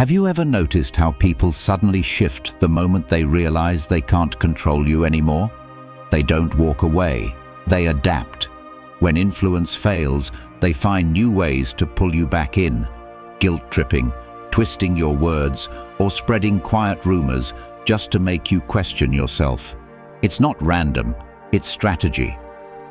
Have you ever noticed how people suddenly shift the moment they realize they can't control you anymore? They don't walk away, they adapt. When influence fails, they find new ways to pull you back in, guilt-tripping, twisting your words, or spreading quiet rumors just to make you question yourself. It's not random, it's strategy.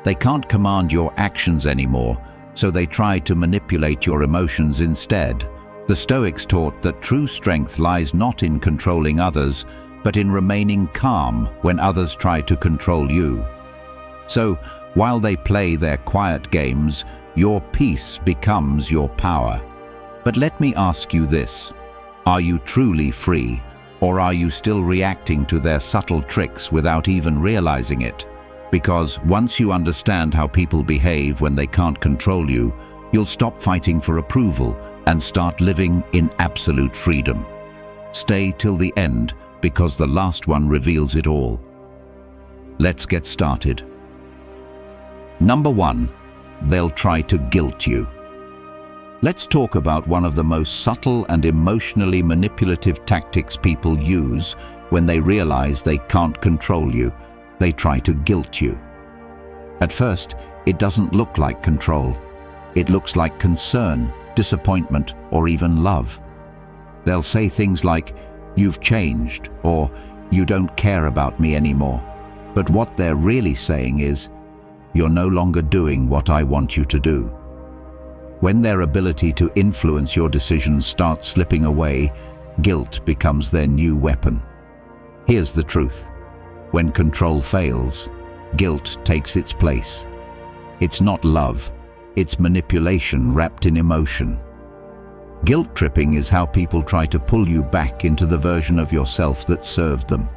They can't command your actions anymore, so they try to manipulate your emotions instead. The Stoics taught that true strength lies not in controlling others, but in remaining calm when others try to control you. So, while they play their quiet games, your peace becomes your power. But let me ask you this: are you truly free, or are you still reacting to their subtle tricks without even realizing it? Because once you understand how people behave when they can't control you, you'll stop fighting for approval and start living in absolute freedom. Stay till the end, because the last one reveals it all. Let's get started. Number 1, they'll try to guilt you. Let's talk about one of the most subtle and emotionally manipulative tactics people use when they realize they can't control you. They try to guilt you. At first, it doesn't look like control. It looks like concern, disappointment, or even love. They'll say things like, "You've changed," or "You don't care about me anymore." But what they're really saying is, "You're no longer doing what I want you to do." When their ability to influence your decisions starts slipping away, guilt becomes their new weapon. Here's the truth: when control fails, guilt takes its place. It's not love, it's manipulation wrapped in emotion. Guilt tripping is how people try to pull you back into the version of yourself that served them.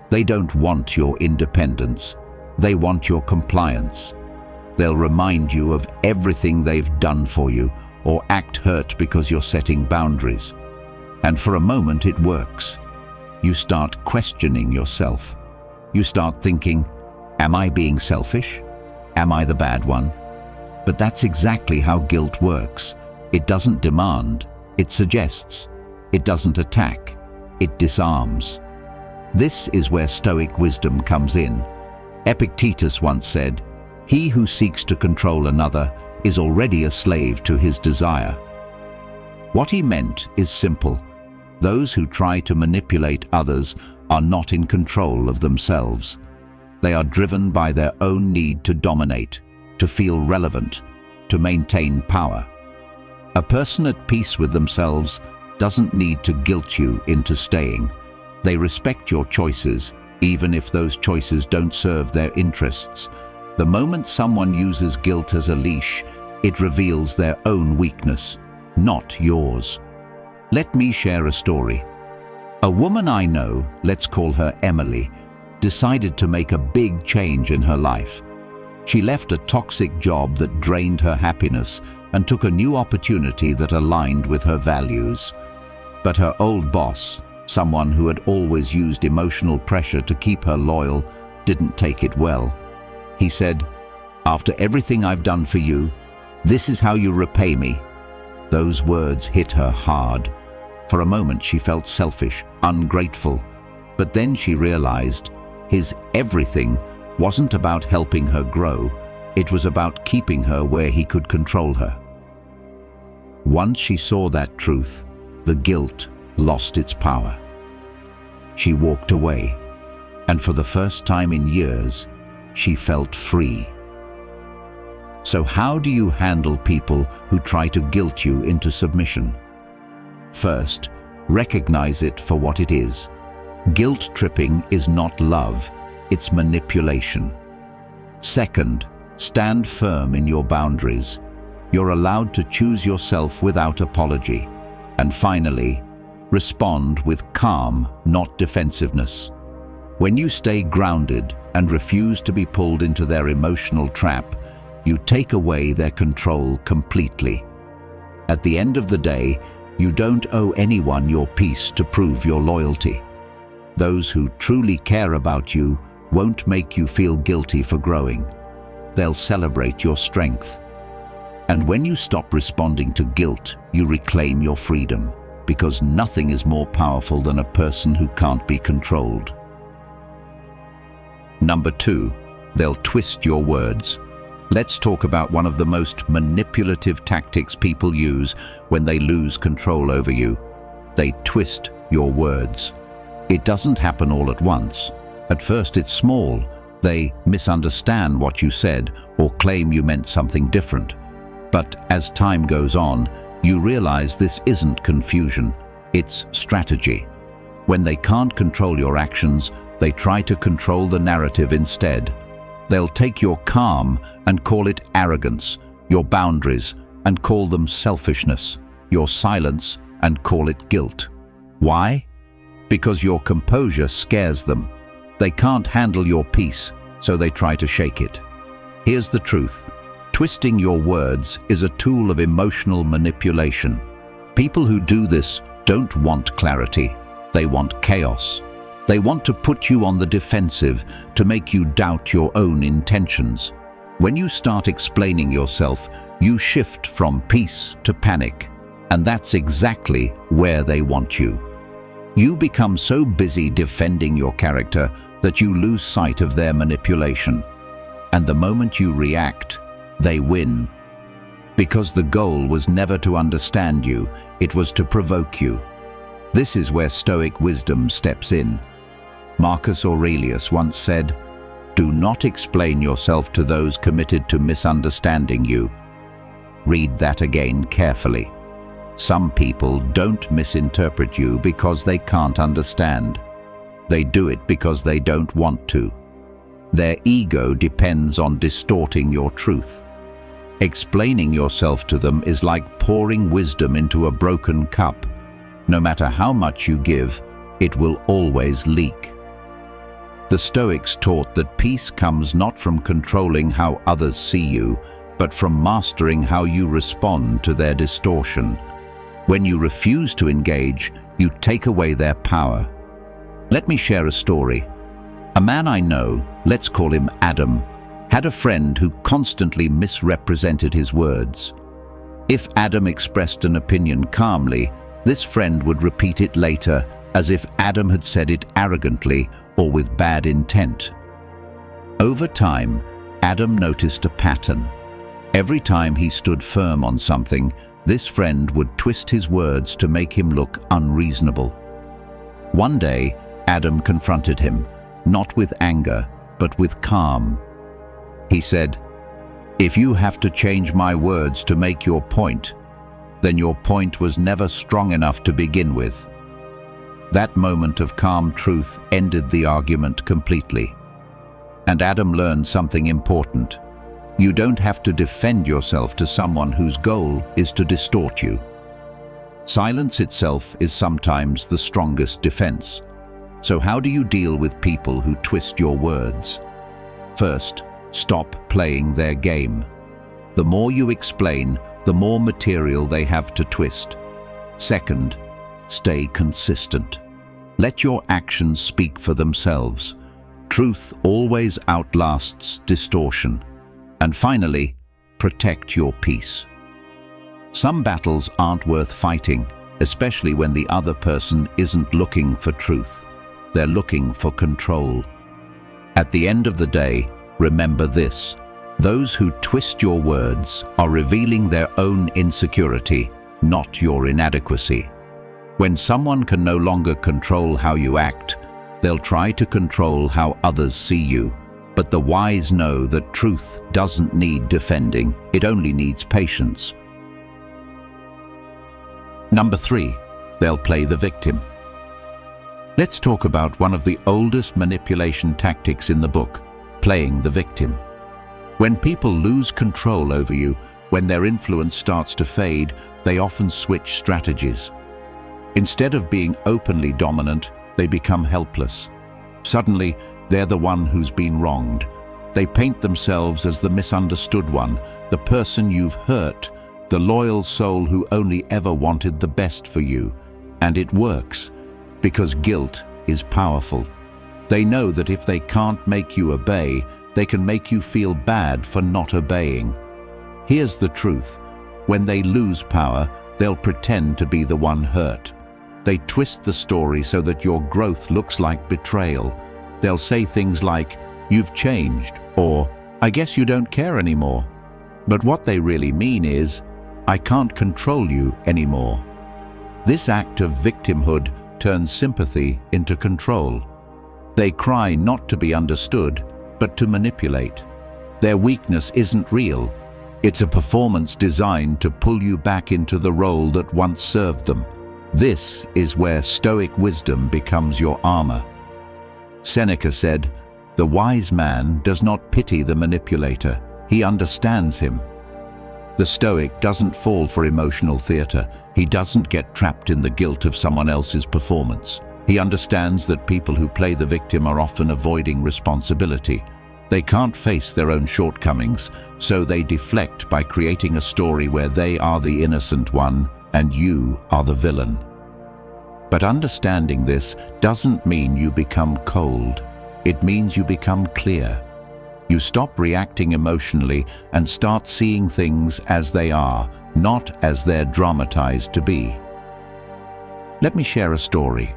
They don't want your independence, they want your compliance. They'll remind you of everything they've done for you, or act hurt because you're setting boundaries. And for a moment it works. You start questioning yourself. You start thinking, "Am I being selfish? Am I the bad one?" But that's exactly how guilt works. It doesn't demand, it suggests. It doesn't attack, it disarms. This is where Stoic wisdom comes in. Epictetus once said, "He who seeks to control another is already a slave to his desire." What he meant is simple. Those who try to manipulate others are not in control of themselves. They are driven by their own need to dominate, to feel relevant, to maintain power. A person at peace with themselves doesn't need to guilt you into staying. They respect your choices, even if those choices don't serve their interests. The moment someone uses guilt as a leash, it reveals their own weakness, not yours. Let me share a story. A woman I know, let's call her Emily, decided to make a big change in her life. She left a toxic job that drained her happiness and took a new opportunity that aligned with her values. But her old boss, someone who had always used emotional pressure to keep her loyal, didn't take it well. He said, "After everything I've done for you, this is how you repay me." Those words hit her hard. For a moment she felt selfish, ungrateful. But then she realized his everything wasn't about helping her grow, it was about keeping her where he could control her. Once she saw that truth, the guilt lost its power. She walked away, and for the first time in years, she felt free. So how do you handle people who try to guilt you into submission? First, recognize it for what it is. Guilt tripping is not love, it's manipulation. Second, stand firm in your boundaries. You're allowed to choose yourself without apology. And finally, respond with calm, not defensiveness. When you stay grounded and refuse to be pulled into their emotional trap, you take away their control completely. At the end of the day, you don't owe anyone your peace to prove your loyalty. Those who truly care about you won't make you feel guilty for growing. They'll celebrate your strength. And when you stop responding to guilt, you reclaim your freedom, because nothing is more powerful than a person who can't be controlled. Number 2, they'll twist your words. Let's talk about one of the most manipulative tactics people use when they lose control over you. They twist your words. It doesn't happen all at once. At first it's small. They misunderstand what you said or claim you meant something different. But as time goes on, you realize this isn't confusion, it's strategy. When they can't control your actions, they try to control the narrative instead. They'll take your calm and call it arrogance, your boundaries and call them selfishness, your silence and call it guilt. Why? Because your composure scares them. They can't handle your peace, so they try to shake it. Here's the truth. Twisting your words is a tool of emotional manipulation. People who do this don't want clarity. They want chaos. They want to put you on the defensive, to make you doubt your own intentions. When you start explaining yourself, you shift from peace to panic, and that's exactly where they want you. You become so busy defending your character that you lose sight of their manipulation. And the moment you react, they win. Because the goal was never to understand you, it was to provoke you. This is where Stoic wisdom steps in. Marcus Aurelius once said, "Do not explain yourself to those committed to misunderstanding you." Read that again carefully. Some people don't misinterpret you because they can't understand. They do it because they don't want to. Their ego depends on distorting your truth. Explaining yourself to them is like pouring wisdom into a broken cup. No matter how much you give, it will always leak. The Stoics taught that peace comes not from controlling how others see you, but from mastering how you respond to their distortion. When you refuse to engage, you take away their power. Let me share a story. A man I know, let's call him Adam, had a friend who constantly misrepresented his words. If Adam expressed an opinion calmly, this friend would repeat it later as if Adam had said it arrogantly or with bad intent. Over time, Adam noticed a pattern. Every time he stood firm on something, this friend would twist his words to make him look unreasonable. One day, Adam confronted him, not with anger, but with calm. He said, "If you have to change my words to make your point, then your point was never strong enough to begin with." That moment of calm truth ended the argument completely. And Adam learned something important. You don't have to defend yourself to someone whose goal is to distort you. Silence itself is sometimes the strongest defense. So how do you deal with people who twist your words? First, stop playing their game. The more you explain, the more material they have to twist. Second, stay consistent. Let your actions speak for themselves. Truth always outlasts distortion. And finally, protect your peace. Some battles aren't worth fighting, especially when the other person isn't looking for truth. They're looking for control. At the end of the day, remember this: those who twist your words are revealing their own insecurity, not your inadequacy. When someone can no longer control how you act, they'll try to control how others see you. But the wise know that truth doesn't need defending, it only needs patience. Number 3, they'll play the victim. Let's talk about one of the oldest manipulation tactics in the book, playing the victim. When people lose control over you, when their influence starts to fade, they often switch strategies. Instead of being openly dominant, they become helpless. Suddenly, they're the one who's been wronged. They paint themselves as the misunderstood one, the person you've hurt, the loyal soul who only ever wanted the best for you. And it works, because guilt is powerful. They know that if they can't make you obey, they can make you feel bad for not obeying. Here's the truth: when they lose power, they'll pretend to be the one hurt. They twist the story so that your growth looks like betrayal. They'll say things like, "You've changed," or "I guess you don't care anymore." But what they really mean is, "I can't control you anymore." This act of victimhood turns sympathy into control. They cry not to be understood, but to manipulate. Their weakness isn't real. It's a performance designed to pull you back into the role that once served them. This is where Stoic wisdom becomes your armor. Seneca said, "The wise man does not pity the manipulator, he understands him." The Stoic doesn't fall for emotional theater. He doesn't get trapped in the guilt of someone else's performance. He understands that people who play the victim are often avoiding responsibility. They can't face their own shortcomings, so they deflect by creating a story where they are the innocent one and you are the villain. But understanding this doesn't mean you become cold. It means you become clear. You stop reacting emotionally and start seeing things as they are, not as they're dramatized to be. Let me share a story.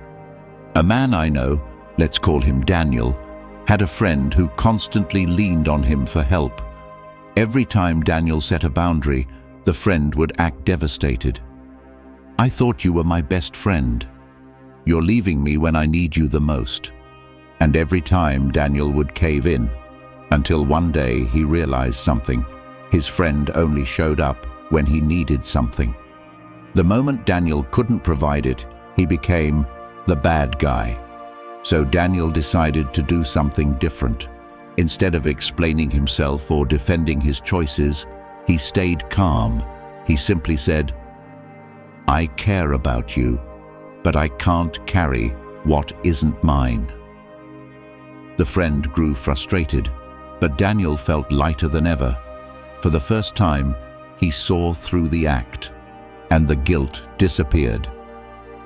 A man I know, let's call him Daniel, had a friend who constantly leaned on him for help. Every time Daniel set a boundary, the friend would act devastated. "I thought you were my best friend. You're leaving me when I need you the most." And every time Daniel would cave in, until one day he realized something. His friend only showed up when he needed something. The moment Daniel couldn't provide it, he became the bad guy. So Daniel decided to do something different. Instead of explaining himself or defending his choices, he stayed calm. He simply said, "I care about you, but I can't carry what isn't mine." The friend grew frustrated, but Daniel felt lighter than ever. For the first time, he saw through the act, and the guilt disappeared.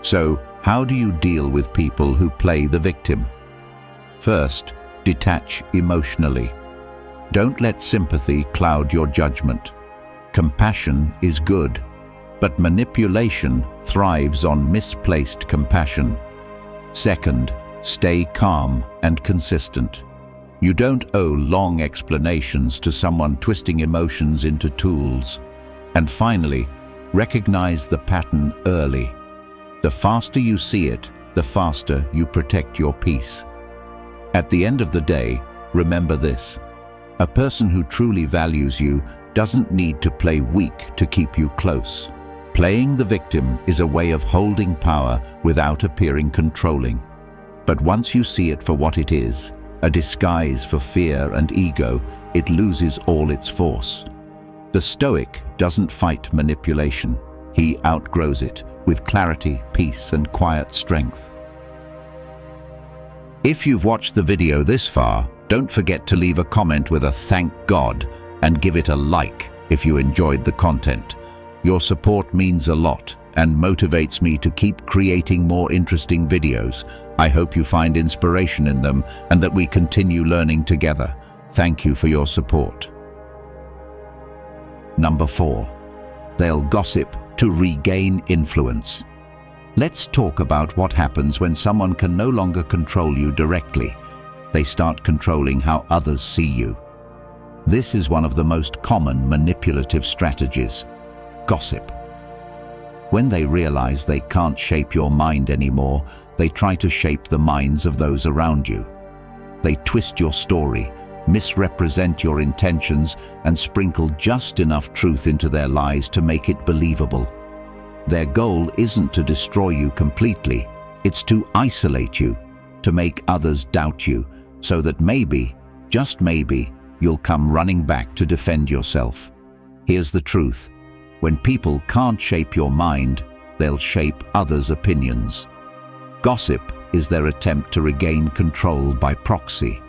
So, how do you deal with people who play the victim? First, detach emotionally. Don't let sympathy cloud your judgment. Compassion is good, but manipulation thrives on misplaced compassion. Second, stay calm and consistent. You don't owe long explanations to someone twisting emotions into tools. And finally, recognize the pattern early. The faster you see it, the faster you protect your peace. At the end of the day, remember this: a person who truly values you doesn't need to play weak to keep you close. Playing the victim is a way of holding power without appearing controlling. But once you see it for what it is, a disguise for fear and ego, it loses all its force. The Stoic doesn't fight manipulation. He outgrows it with clarity, peace, and quiet strength. If you've watched the video this far, don't forget to leave a comment with a "thank God" and give it a like if you enjoyed the content. Your support means a lot and motivates me to keep creating more interesting videos. I hope you find inspiration in them and that we continue learning together. Thank you for your support. Number 4. They'll gossip to regain influence. Let's talk about what happens when someone can no longer control you directly. They start controlling how others see you. This is one of the most common manipulative strategies: gossip. When they realize they can't shape your mind anymore, they try to shape the minds of those around you. They twist your story, misrepresent your intentions, and sprinkle just enough truth into their lies to make it believable. Their goal isn't to destroy you completely, it's to isolate you, to make others doubt you, so that maybe, just maybe, you'll come running back to defend yourself. Here's the truth: when people can't shape your mind, they'll shape others' opinions. Gossip is their attempt to regain control by proxy.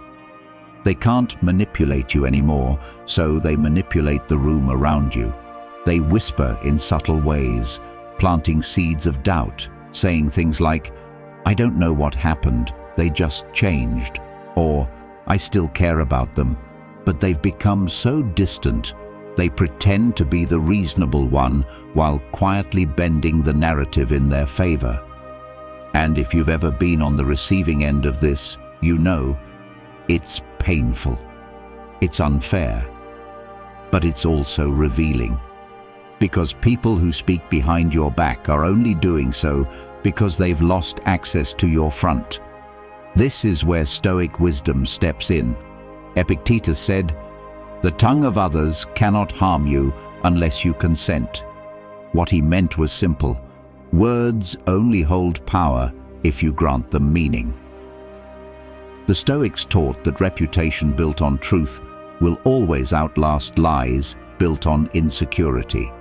They can't manipulate you anymore, so they manipulate the room around you. They whisper in subtle ways, planting seeds of doubt, saying things like, "I don't know what happened, they just changed," or "I still care about them, but they've become so distant." They pretend to be the reasonable one while quietly bending the narrative in their favor. And if you've ever been on the receiving end of this, you know it's painful. It's unfair. But it's also revealing. Because people who speak behind your back are only doing so because they've lost access to your front. This is where Stoic wisdom steps in. Epictetus said, "The tongue of others cannot harm you unless you consent." What he meant was simple. Words only hold power if you grant them meaning. The Stoics taught that reputation built on truth will always outlast lies built on insecurity.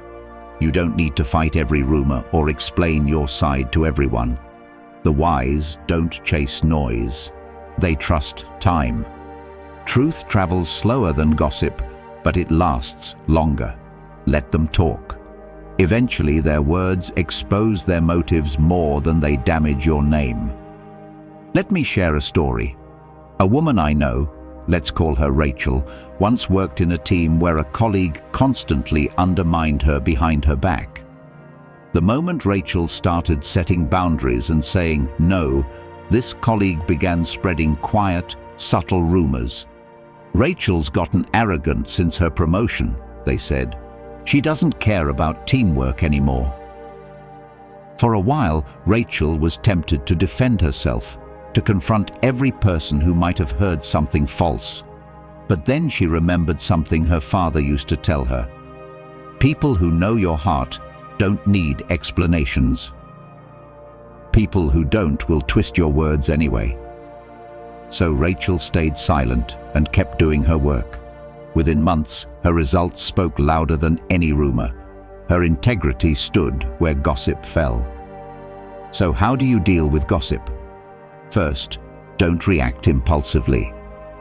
You don't need to fight every rumor or explain your side to everyone. The wise don't chase noise. They trust time. Truth travels slower than gossip, but it lasts longer. Let them talk. Eventually, their words expose their motives more than they damage your name. Let me share a story. A woman I know, let's call her Rachel, once worked in a team where a colleague constantly undermined her behind her back. The moment Rachel started setting boundaries and saying no, this colleague began spreading quiet, subtle rumors. "Rachel's gotten arrogant since her promotion," they said. "She doesn't care about teamwork anymore." For a while, Rachel was tempted to defend herself, to confront every person who might have heard something false. But then she remembered something her father used to tell her. People who know your heart don't need explanations. People who don't will twist your words anyway. So Rachel stayed silent and kept doing her work. Within months, her results spoke louder than any rumor. Her integrity stood where gossip fell. So how do you deal with gossip? First, don't react impulsively.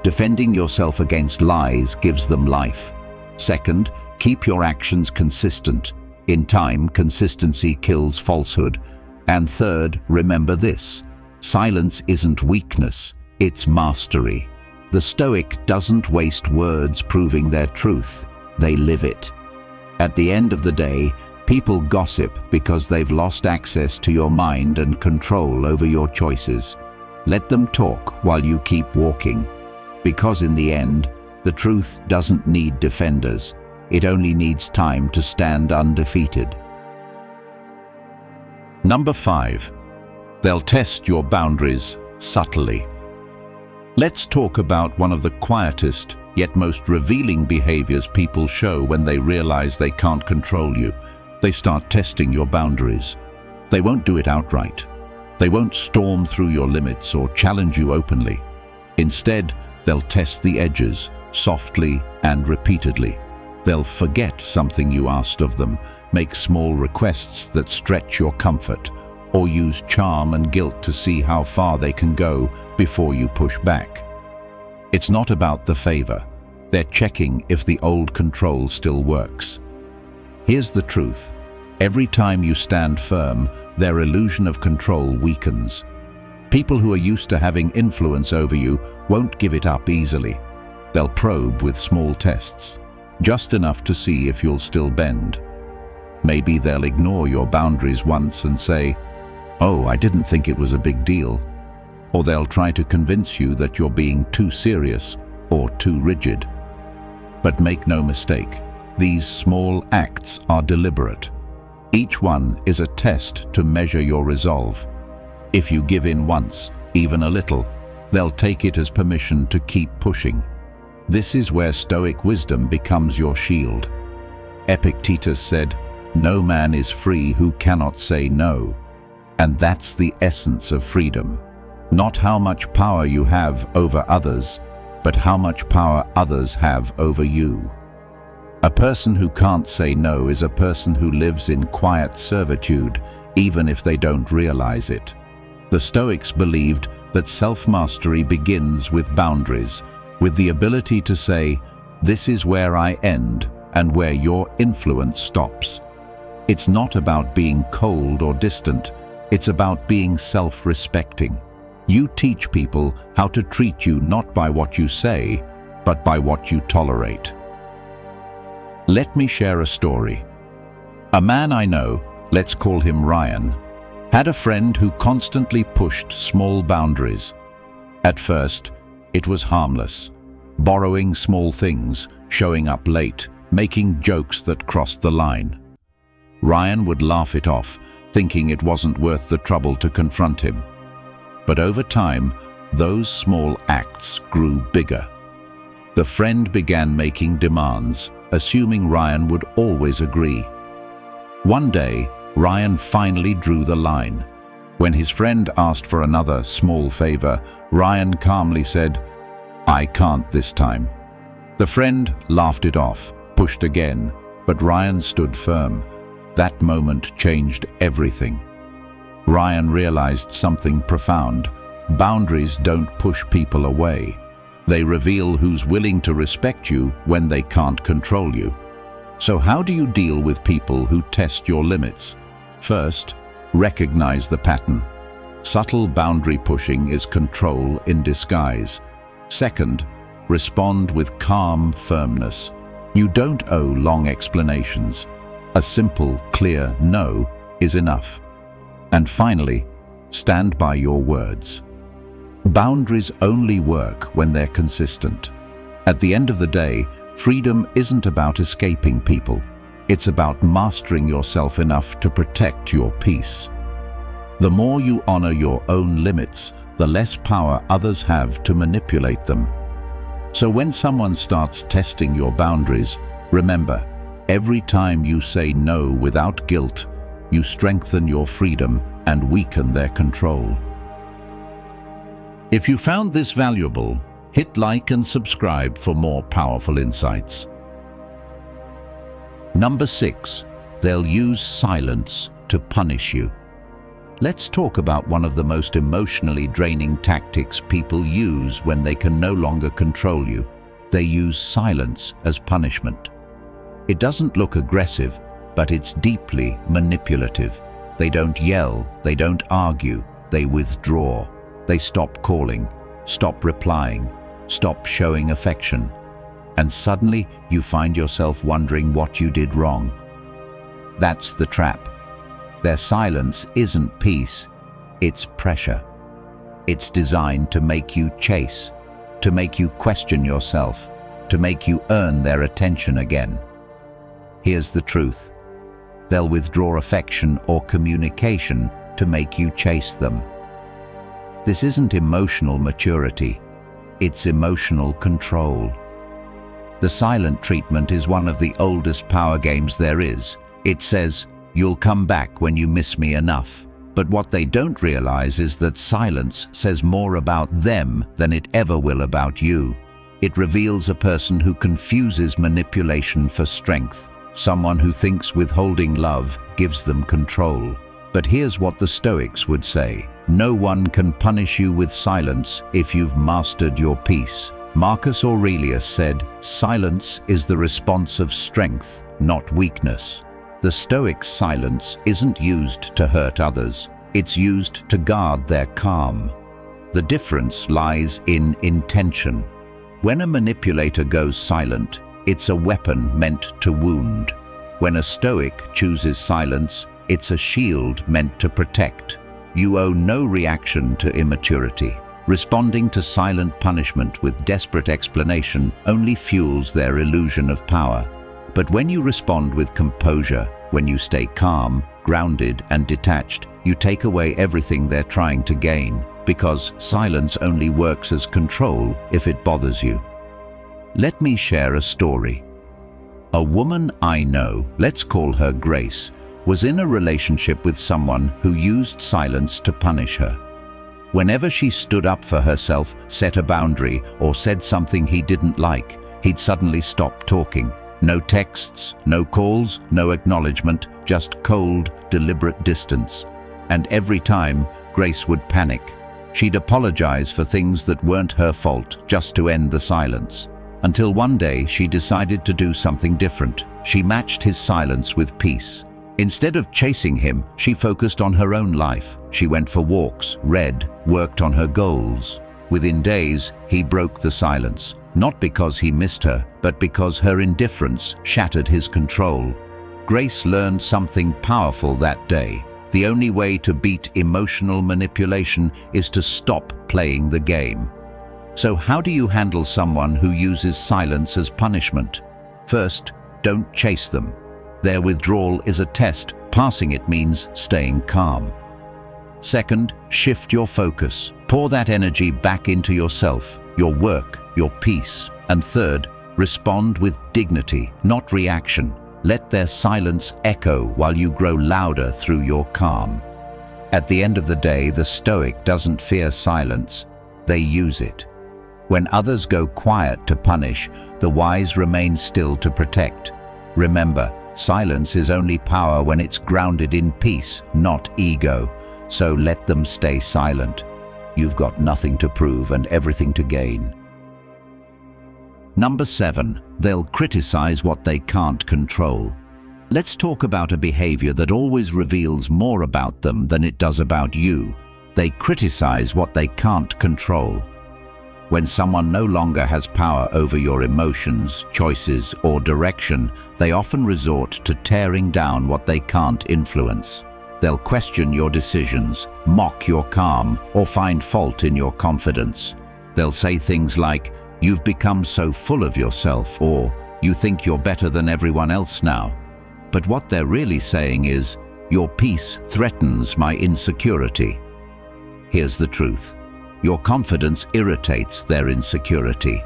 Defending yourself against lies gives them life. Second, keep your actions consistent. In time, consistency kills falsehood. And third, remember this: silence isn't weakness, it's mastery. The Stoic doesn't waste words proving their truth, they live it. At the end of the day, people gossip because they've lost access to your mind and control over your choices. Let them talk while you keep walking. Because in the end, the truth doesn't need defenders. It only needs time to stand undefeated. Number 5. They'll test your boundaries subtly. Let's talk about one of the quietest yet most revealing behaviors people show when they realize they can't control you. They start testing your boundaries. They won't do it outright. They won't storm through your limits or challenge you openly. Instead, they'll test the edges, softly and repeatedly. They'll forget something you asked of them, make small requests that stretch your comfort, or use charm and guilt to see how far they can go before you push back. It's not about the favor. They're checking if the old control still works. Here's the truth. Every time you stand firm, their illusion of control weakens. People who are used to having influence over you won't give it up easily. They'll probe with small tests, just enough to see if you'll still bend. Maybe they'll ignore your boundaries once and say, "Oh, I didn't think it was a big deal." Or they'll try to convince you that you're being too serious or too rigid. But make no mistake, these small acts are deliberate. Each one is a test to measure your resolve. If you give in once, even a little, they'll take it as permission to keep pushing. This is where Stoic wisdom becomes your shield. Epictetus said, "No man is free who cannot say no." And that's the essence of freedom. Not how much power you have over others, but how much power others have over you. A person who can't say no is a person who lives in quiet servitude, even if they don't realize it. The Stoics believed that self-mastery begins with boundaries, with the ability to say, "This is where I end and where your influence stops." It's not about being cold or distant. It's about being self-respecting. You teach people how to treat you not by what you say, but by what you tolerate. Let me share a story. A man I know, let's call him Ryan, Had a friend who constantly pushed small boundaries. At first, it was harmless. Borrowing small things, showing up late, making jokes that crossed the line. Ryan would laugh it off, thinking it wasn't worth the trouble to confront him. But over time, those small acts grew bigger. The friend began making demands, assuming Ryan would always agree. One day, Ryan finally drew the line. When his friend asked for another small favor, Ryan calmly said, "I can't this time." The friend laughed it off, pushed again, but Ryan stood firm. That moment changed everything. Ryan realized something profound. Boundaries don't push people away. They reveal who's willing to respect you when they can't control you. So how do you deal with people who test your limits? First, recognize the pattern. Subtle boundary pushing is control in disguise. Second, respond with calm firmness. You don't owe long explanations. A simple, clear no is enough. And finally, stand by your words. Boundaries only work when they're consistent. At the end of the day, freedom isn't about escaping people. It's about mastering yourself enough to protect your peace. The more you honor your own limits, the less power others have to manipulate them. So when someone starts testing your boundaries, remember, every time you say no without guilt, you strengthen your freedom and weaken their control. If you found this valuable, hit like and subscribe for more powerful insights. Number 6, they'll use silence to punish you. Let's talk about one of the most emotionally draining tactics people use when they can no longer control you. They use silence as punishment. It doesn't look aggressive, but it's deeply manipulative. They don't yell, they don't argue, they withdraw. They stop calling, stop replying, stop showing affection. And suddenly you find yourself wondering what you did wrong. That's the trap. Their silence isn't peace, it's pressure. It's designed to make you chase, to make you question yourself, to make you earn their attention again. Here's the truth. They'll withdraw affection or communication to make you chase them. This isn't emotional maturity, it's emotional control. The silent treatment is one of the oldest power games there is. It says, "You'll come back when you miss me enough." But what they don't realize is that silence says more about them than it ever will about you. It reveals a person who confuses manipulation for strength, someone who thinks withholding love gives them control. But here's what the Stoics would say: no one can punish you with silence if you've mastered your peace. Marcus Aurelius said, "Silence is the response of strength, not weakness." The Stoics' silence isn't used to hurt others. It's used to guard their calm. The difference lies in intention. When a manipulator goes silent, it's a weapon meant to wound. When a Stoic chooses silence, it's a shield meant to protect. You owe no reaction to immaturity. Responding to silent punishment with desperate explanation only fuels their illusion of power. But when you respond with composure, when you stay calm, grounded, and detached, you take away everything they're trying to gain, because silence only works as control if it bothers you. Let me share a story. A woman I know, let's call her Grace, was in a relationship with someone who used silence to punish her. Whenever she stood up for herself, set a boundary, or said something he didn't like, he'd suddenly stop talking. No texts, no calls, no acknowledgement, just cold, deliberate distance. And every time, Grace would panic. She'd apologize for things that weren't her fault, just to end the silence. Until one day, she decided to do something different. She matched his silence with peace. Instead of chasing him, she focused on her own life. She went for walks, read, worked on her goals. Within days, he broke the silence. Not because he missed her, but because her indifference shattered his control. Grace learned something powerful that day. The only way to beat emotional manipulation is to stop playing the game. So how do you handle someone who uses silence as punishment? First, don't chase them. Their withdrawal is a test. Passing it means staying calm. Second, shift your focus. Pour that energy back into yourself, your work, your peace. And third, respond with dignity, not reaction. Let their silence echo while you grow louder through your calm. At the end of the day, the Stoic doesn't fear silence. They use it. When others go quiet to punish, the wise remain still to protect. Remember, silence is only power when it's grounded in peace, not ego. So let them stay silent. You've got nothing to prove and everything to gain. Number 7, they'll criticize what they can't control. Let's talk about a behavior that always reveals more about them than it does about you. They criticize what they can't control. When someone no longer has power over your emotions, choices, or direction, they often resort to tearing down what they can't influence. They'll question your decisions, mock your calm, or find fault in your confidence. They'll say things like, "You've become so full of yourself," or "You think you're better than everyone else now." But what they're really saying is, "Your peace threatens my insecurity." Here's the truth. Your confidence irritates their insecurity.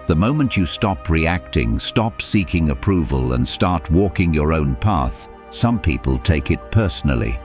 The moment you stop reacting, stop seeking approval, and start walking your own path, some people take it personally.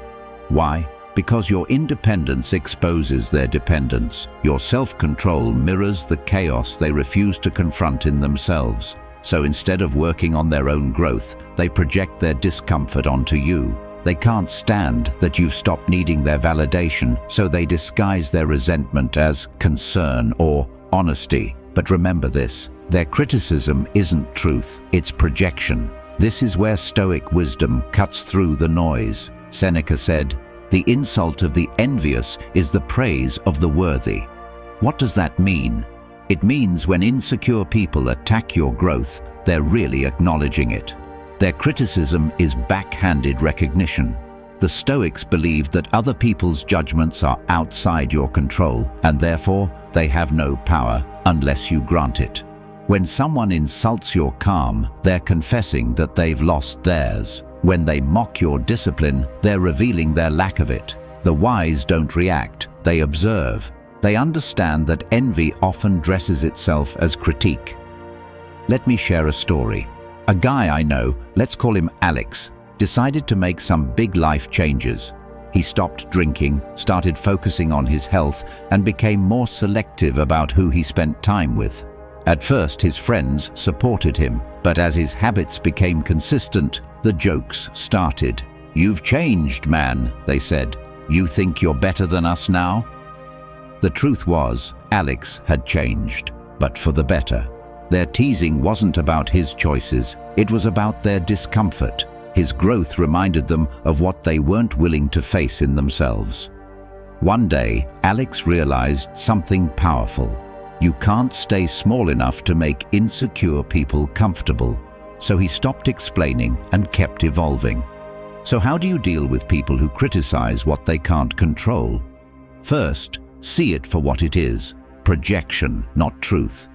Why? Because your independence exposes their dependence. Your self-control mirrors the chaos they refuse to confront in themselves. So instead of working on their own growth, they project their discomfort onto you. They can't stand that you've stopped needing their validation, so they disguise their resentment as concern or honesty. But remember this, their criticism isn't truth, it's projection. This is where Stoic wisdom cuts through the noise. Seneca said, "The insult of the envious is the praise of the worthy." What does that mean? It means when insecure people attack your growth, they're really acknowledging it. Their criticism is backhanded recognition. The Stoics believed that other people's judgments are outside your control, and therefore they have no power unless you grant it. When someone insults your calm, they're confessing that they've lost theirs. When they mock your discipline, they're revealing their lack of it. The wise don't react, they observe. They understand that envy often dresses itself as critique. Let me share a story. A guy I know, let's call him Alex, decided to make some big life changes. He stopped drinking, started focusing on his health, and became more selective about who he spent time with. At first, his friends supported him, but as his habits became consistent, the jokes started. "You've changed, man," they said. "You think you're better than us now?" The truth was, Alex had changed, but for the better. Their teasing wasn't about his choices, it was about their discomfort. His growth reminded them of what they weren't willing to face in themselves. One day, Alex realized something powerful. You can't stay small enough to make insecure people comfortable. So he stopped explaining and kept evolving. So how do you deal with people who criticize what they can't control? First, see it for what it is, projection, not truth.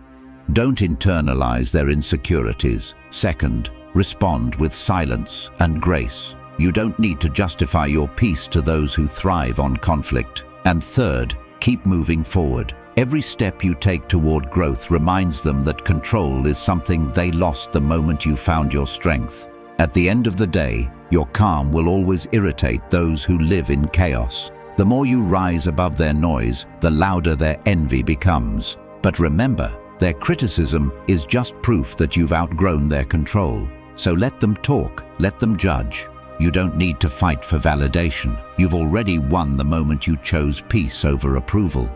Don't internalize their insecurities. Second, respond with silence and grace. You don't need to justify your peace to those who thrive on conflict. And third, keep moving forward. Every step you take toward growth reminds them that control is something they lost the moment you found your strength. At the end of the day, your calm will always irritate those who live in chaos. The more you rise above their noise, the louder their envy becomes. But remember, their criticism is just proof that you've outgrown their control. So let them talk, let them judge. You don't need to fight for validation. You've already won the moment you chose peace over approval.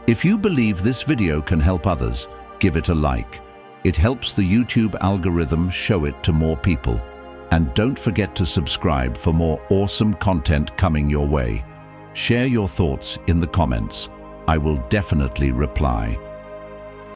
If you believe this video can help others, give it a like. It helps the YouTube algorithm show it to more people. And don't forget to subscribe for more awesome content coming your way. Share your thoughts in the comments. I will definitely reply.